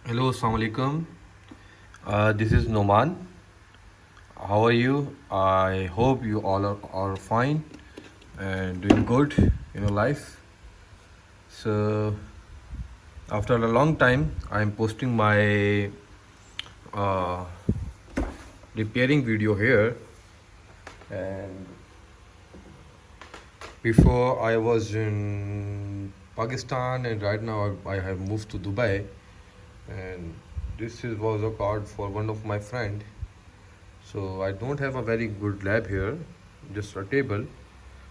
Hello, Assalamu alaikum. This is Noman. How are you? I hope you all are fine and doing good in your life. So, after a long time, I am posting my uh, repairing video here. And before I was in Pakistan, and right now I have moved to Dubai. And was a card for one of my friend. So I don't have a very good lab here, just a table.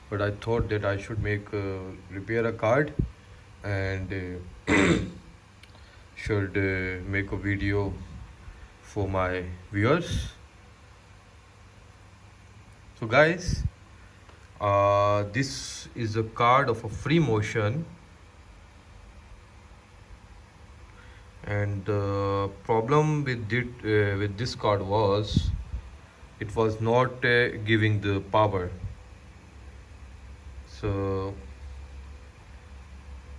But I thought that I should repair a card and should make a video for my viewers. So guys, this is a card of a Freemotion, and the problem with this card was it was not giving the power. So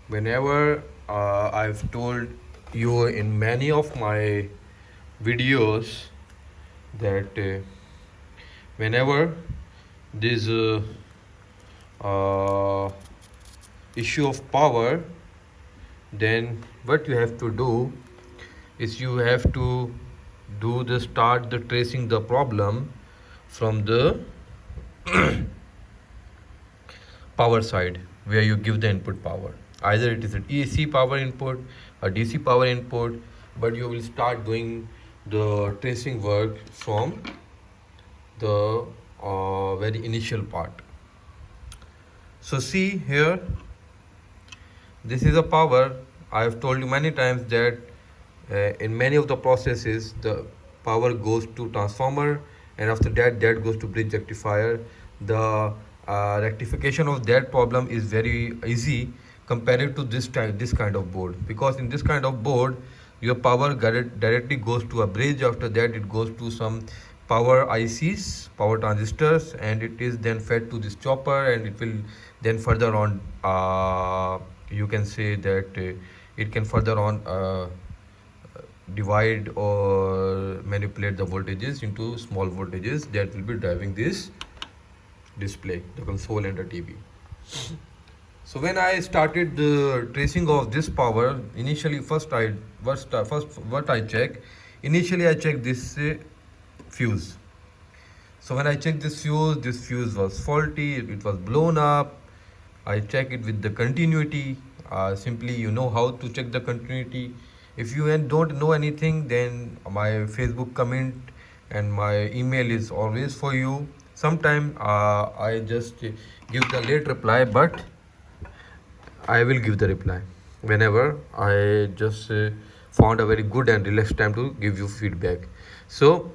whenever I've told you in many of my videos that whenever this uh, issue of power, then what you have to do is you have to start the tracing the problem from the power side where you give the input power. Either it is an AC power input or DC power input, but you will start doing the tracing work from the very initial part. So see here, this is a power. I have told you many times that in many of the processes the power goes to transformer, and after that goes to bridge rectifier. The rectification of that problem is very easy compared to this kind of board, because in this kind of board your power directly goes to a bridge. After that it goes to some power ICs, power transistors, and it is then fed to this chopper, and it will then further on you can say that it can further on divide or manipulate the voltages into small voltages that will be driving this display, the console and the TV. So when I started the tracing of this power, initially first what I check, initially I check this fuse. So when I checked this fuse was faulty, it was blown up. I check it with the continuity. Simply, you know how to check the continuity. If you don't know anything, then my Facebook comment and my email is always for you. Sometime I just give the late reply, but I will give the reply whenever I just found a very good and relaxed time to give you feedback. So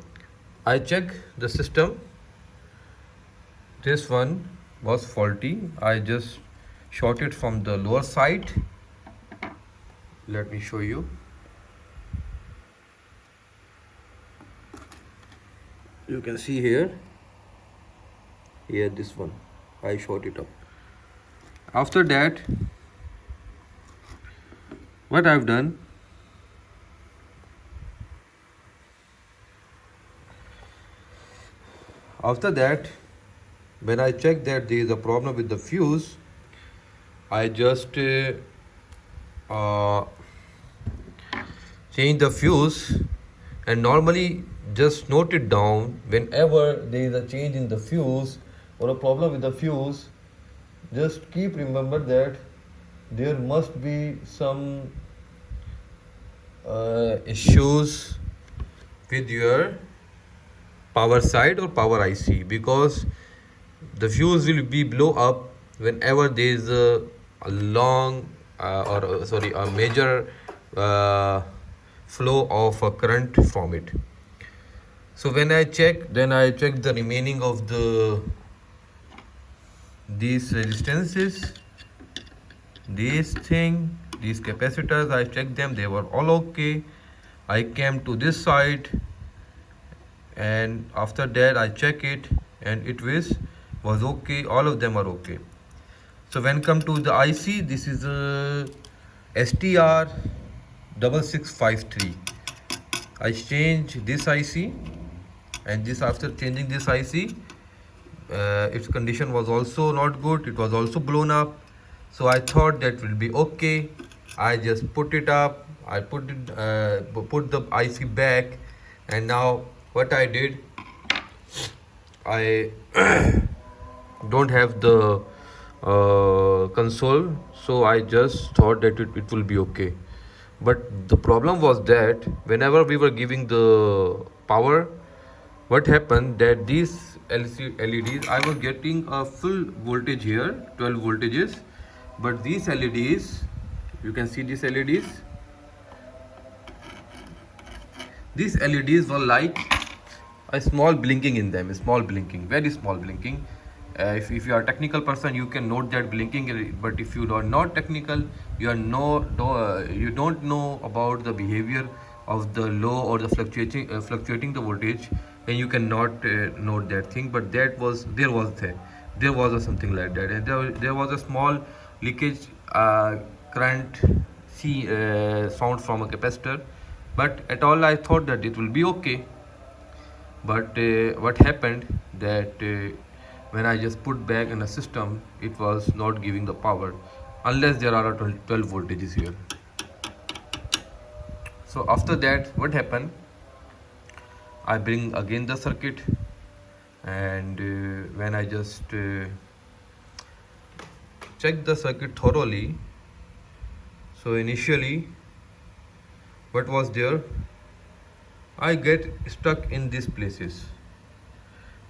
I check the system. This one was faulty. I just shot it from the lower side. Let me show you. You can see here this one, I shot it up. After that, what I've done, after that, when I check that there is a problem with the fuse, I just change the fuse, and normally just note it down. Whenever there is a change in the fuse or a problem with the fuse, just keep remember that there must be some issues with your power side or power IC, because the fuse will be blow up whenever there is a long a major flow of current from it. So when I check, then I check the remaining of these resistances, these capacitors. I checked them, they were all okay. I came to this side, and after that I check it, and it was okay, all of them are okay. So when come to the IC, this is a STR, 6653. I changed this IC, and this after changing this IC, its condition was also not good. It was also blown up. So I thought that will be okay. I just put it up. I put the IC back, and now what I did, I don't have the console, so I just thought that it will be okay. But the problem was that whenever we were giving the power, what happened that these LEDs, I was getting a full voltage here, 12 voltages, but these LEDs, you can see these LEDs were like a small blinking in them, small blinking, very small blinking. If you are a technical person, you can note that blinking, but if you are not technical, you are you don't know about the behavior of the low or the fluctuating the voltage, then you cannot note that thing. But there was a something like that, and there was a small leakage current sound from a capacitor. But at all, I thought that it will be okay. But what happened that when I just put back in the system, it was not giving the power unless there are 12 voltages here. So after that, what happened, I bring again the circuit, and when I just check the circuit thoroughly, so initially what was there, I get stuck in these places,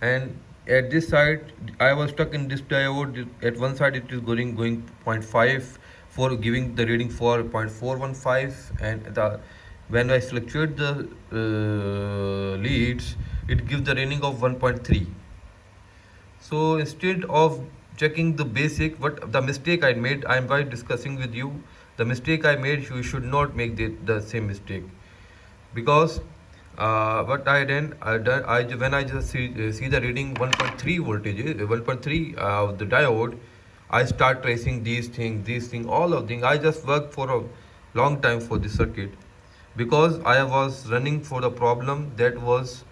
and at this side I was stuck in this diode. At one side it is going 0.5 for giving the reading for 0.415, and when I fluctuate the leads, it gives the reading of 1.3. So instead of checking the basic, what the mistake I made, I am by discussing with you the mistake I made. You should not make the same mistake, because what I done, when I just see the reading 1.3 voltage, 1.3 of the diode, I start tracing these things, all of things. I just worked for a long time for this circuit, because I was running for the problem that was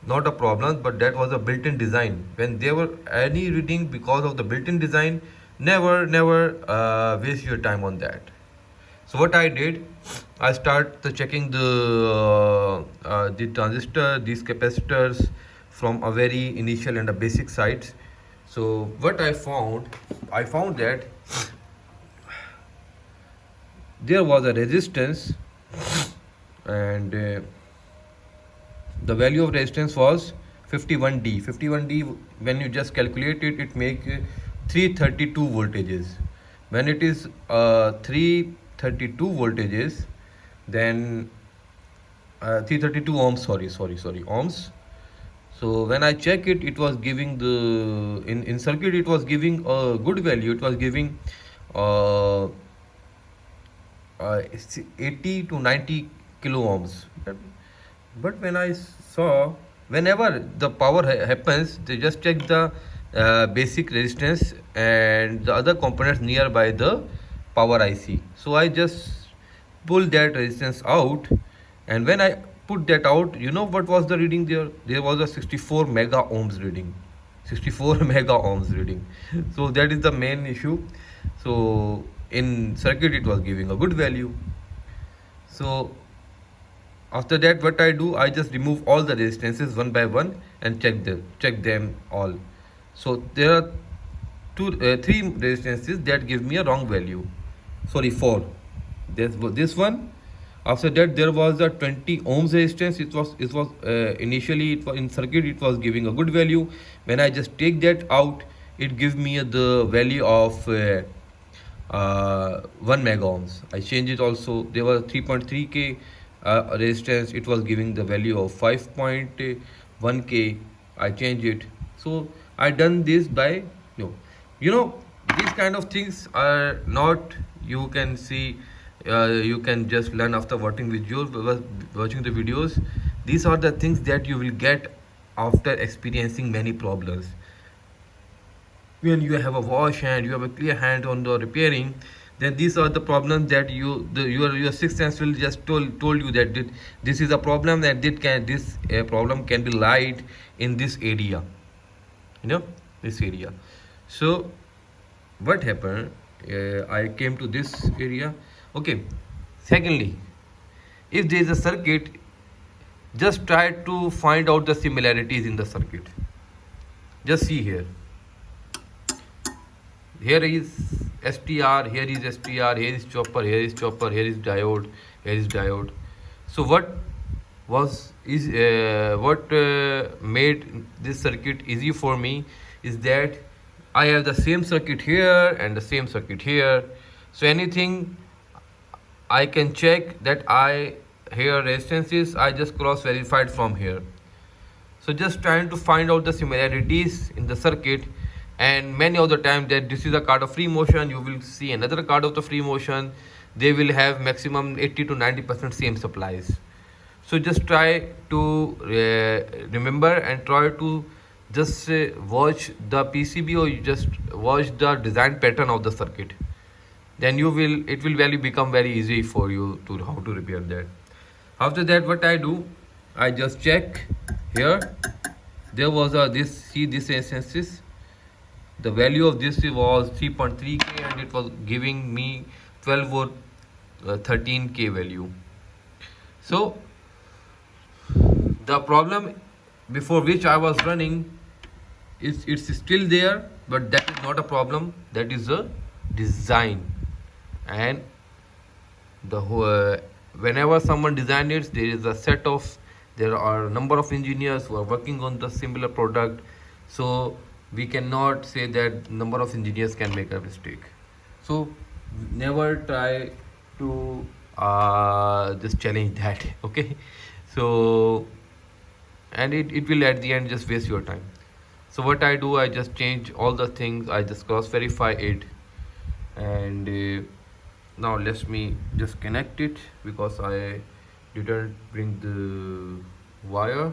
not a problem, but that was a built-in design. When there were any reading because of the built-in design, never waste your time on that. So what I did, I start checking the transistor, these capacitors from a very initial and a basic sites. So what I found that there was a resistance, and the value of resistance was 51D. 51D, when you just calculate it, it make 332 voltages. When it is 332 voltages, then 332 ohms, sorry ohms. So when I check it, it was giving the in circuit, it was giving a good value. It was giving uh, 80 to 90 kilo ohms. But when I saw, whenever the power happens, they just check the basic resistance and the other components nearby the power IC. So I just pull that resistance out, and when I put that out, you know what was the reading there? There was a 64 mega ohms reading. 64 mega ohms reading. So that is the main issue. So in circuit, it was giving a good value. So after that, what I do, I just remove all the resistances one by one and check them all. So there are three resistances that give me a wrong value. Sorry, four. This one. After that, there was a 20 ohms resistance. It was initially, it was in circuit, it was giving a good value. When I just take that out, it gives me the value of 1 mega ohms. I change it also. There was 3.3k resistance. It was giving the value of 5.1k. I change it. So I done this by these kind of things are not, you can see, you can just learn after watching the videos. These are the things that you will get after experiencing many problems. When you have a wash hand, you have a clear hand on the repairing, then these are the problems that your sixth sense will just told you that this is a problem, and this problem can be lied in this area, you know, this area. So what happened, I came to this area. Okay, secondly, if there is a circuit, just try to find out the similarities in the circuit. Just see here. Here is STR, here is STR, here is chopper, here is chopper, here is diode, here is diode. So what made this circuit easy for me is that I have the same circuit here and the same circuit here. So anything I can check that I here resistances, I just cross verified from here. So just trying to find out the similarities in the circuit, and many of the time that this is a card of Freemotion, you will see another card of the Freemotion, they will have maximum 80 to 90% same supplies. So just try to remember and try to just watch the PCB, or you just watch the design pattern of the circuit. Then it will really become very easy for you to how to repair that. After that, what I do, I just check here. There was this instances. The value of this was 3.3k, and it was giving me 12 or 13k value. So the problem before which I was running it's still there, but that is not a problem. That is a design, and the whenever someone designs it, there are a number of engineers who are working on the similar product. So we cannot say that number of engineers can make a mistake. So never try to just challenge that. Okay, so and it will at the end just waste your time. So what I do, I just change all the things, I just cross verify it, and now let me just connect it, because I didn't bring the wire.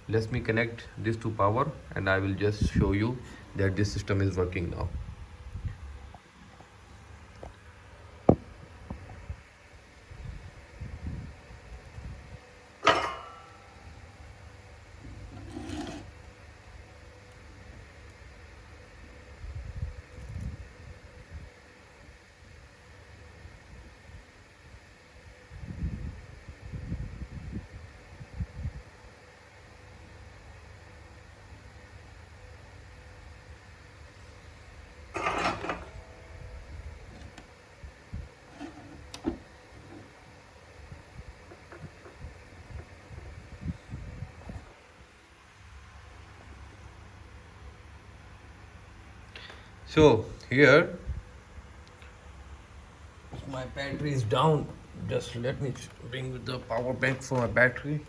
Let me connect this to power, and I will just show you that this system is working now. So here my battery is down. Just let me bring the power bank for my battery.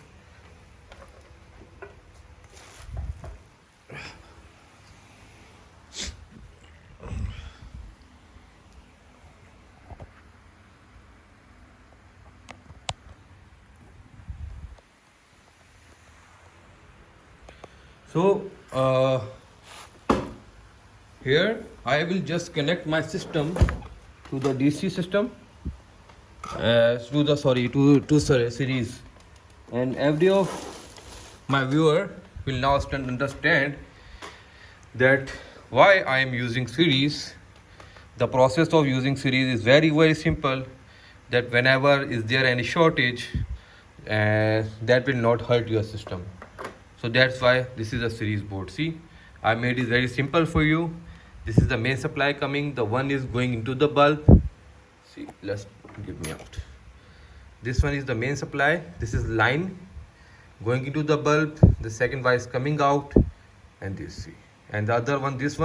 So here I will just connect my system to the DC system, to series, and every of my viewer will now understand that why I am using series. The process of using series is very simple, that whenever is there any shortage, that will not hurt your system. So that's why this is a series board. See, I made it very simple for you. This is the main supply coming, the one is going into the bulb. See, let's give me out. This one is the main supply, this is line going into the bulb, the second wire is coming out, and this, see, and the other one, this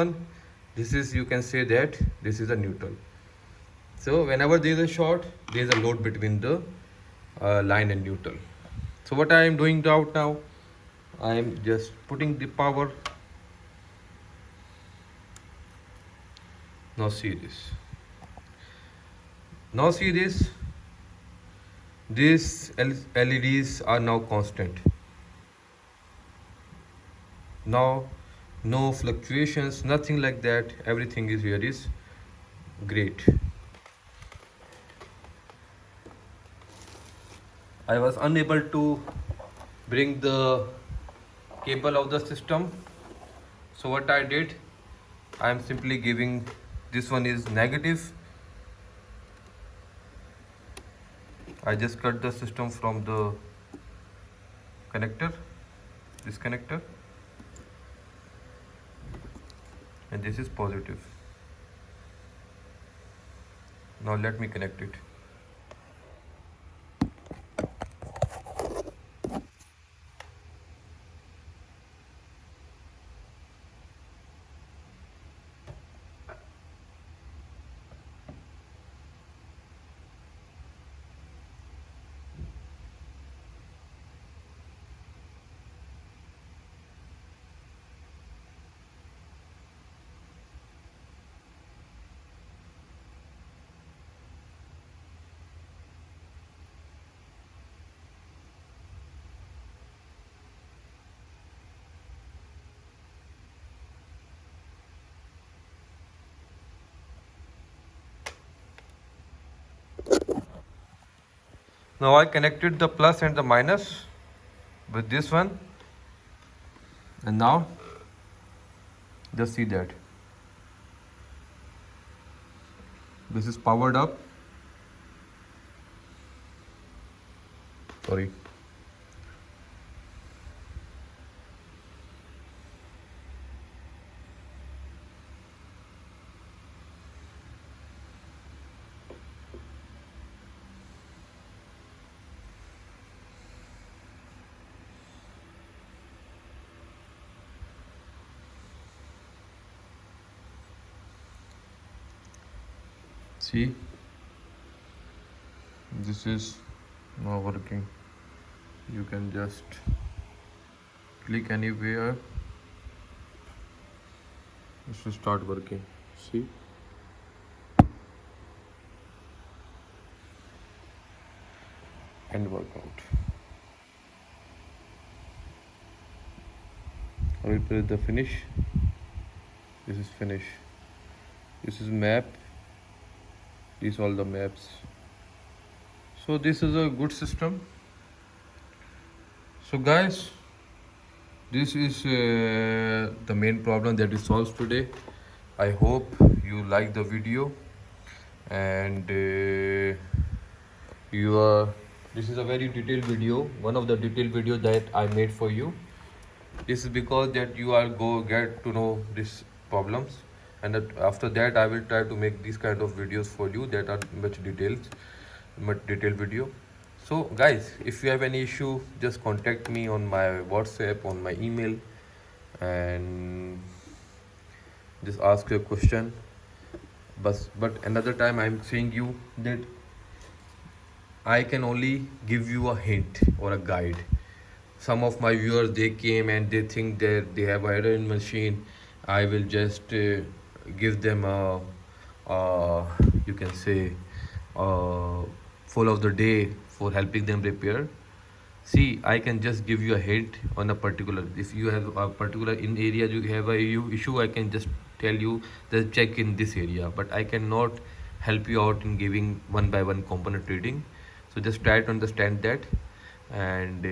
is, you can say that this is a neutral. So whenever there is a short, there is a load between the line and neutral. So what I am doing now, I am just putting the power. Now see this. Now see this. These LEDs are now constant. Now no fluctuations, nothing like that. Everything is here is great. I was unable to bring the cable of the system. So what I did, I am simply giving, this one is negative. I just cut the system from the connector, this connector, and this is positive. Now let me connect it. Now I connected the plus and the minus with this one, and now just see that this is powered up. Sorry. See, this is now working. You can just click anywhere, it should start working. See, end workout. I will press the finish. This is finish. This is map. These all the maps. So this is a good system. So guys, this is the main problem that we solved today. I hope you like the video, and this is a very detailed video, one of the detailed videos that I made for you. This is because that you are get to know these problems, and that after that I will try to make these kind of videos for you that are much detailed video. So guys, if you have any issue, just contact me on my WhatsApp, on my email, and just ask your question. But another time I'm saying you that I can only give you a hint or a guide. Some of my viewers, they came and they think that they have error in machine. I will just give them you can say full of the day for helping them repair. See, I can just give you a hint on a particular. If you have a particular in area you have a issue, I can just tell you just check in this area. But I cannot help you out in giving one by one component reading. So just try to understand that. And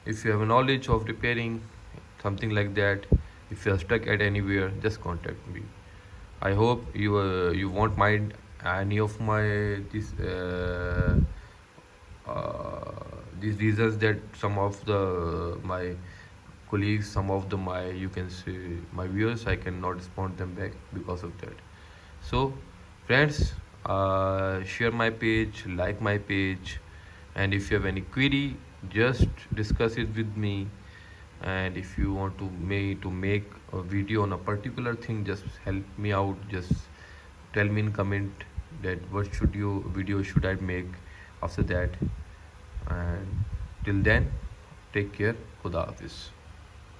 if you have a knowledge of repairing something like that, if you are stuck at anywhere, just contact me. I hope you won't mind any of my these reasons that some of the my colleagues, some of the my you can say my viewers, I cannot respond them back because of that. So friends, share my page, like my page, and if you have any query, just discuss it with me. And if you want to make a video on a particular thing, just help me out. Just tell me in comment that what should you video should I make after that. And till then, take care. Khuda Hafiz.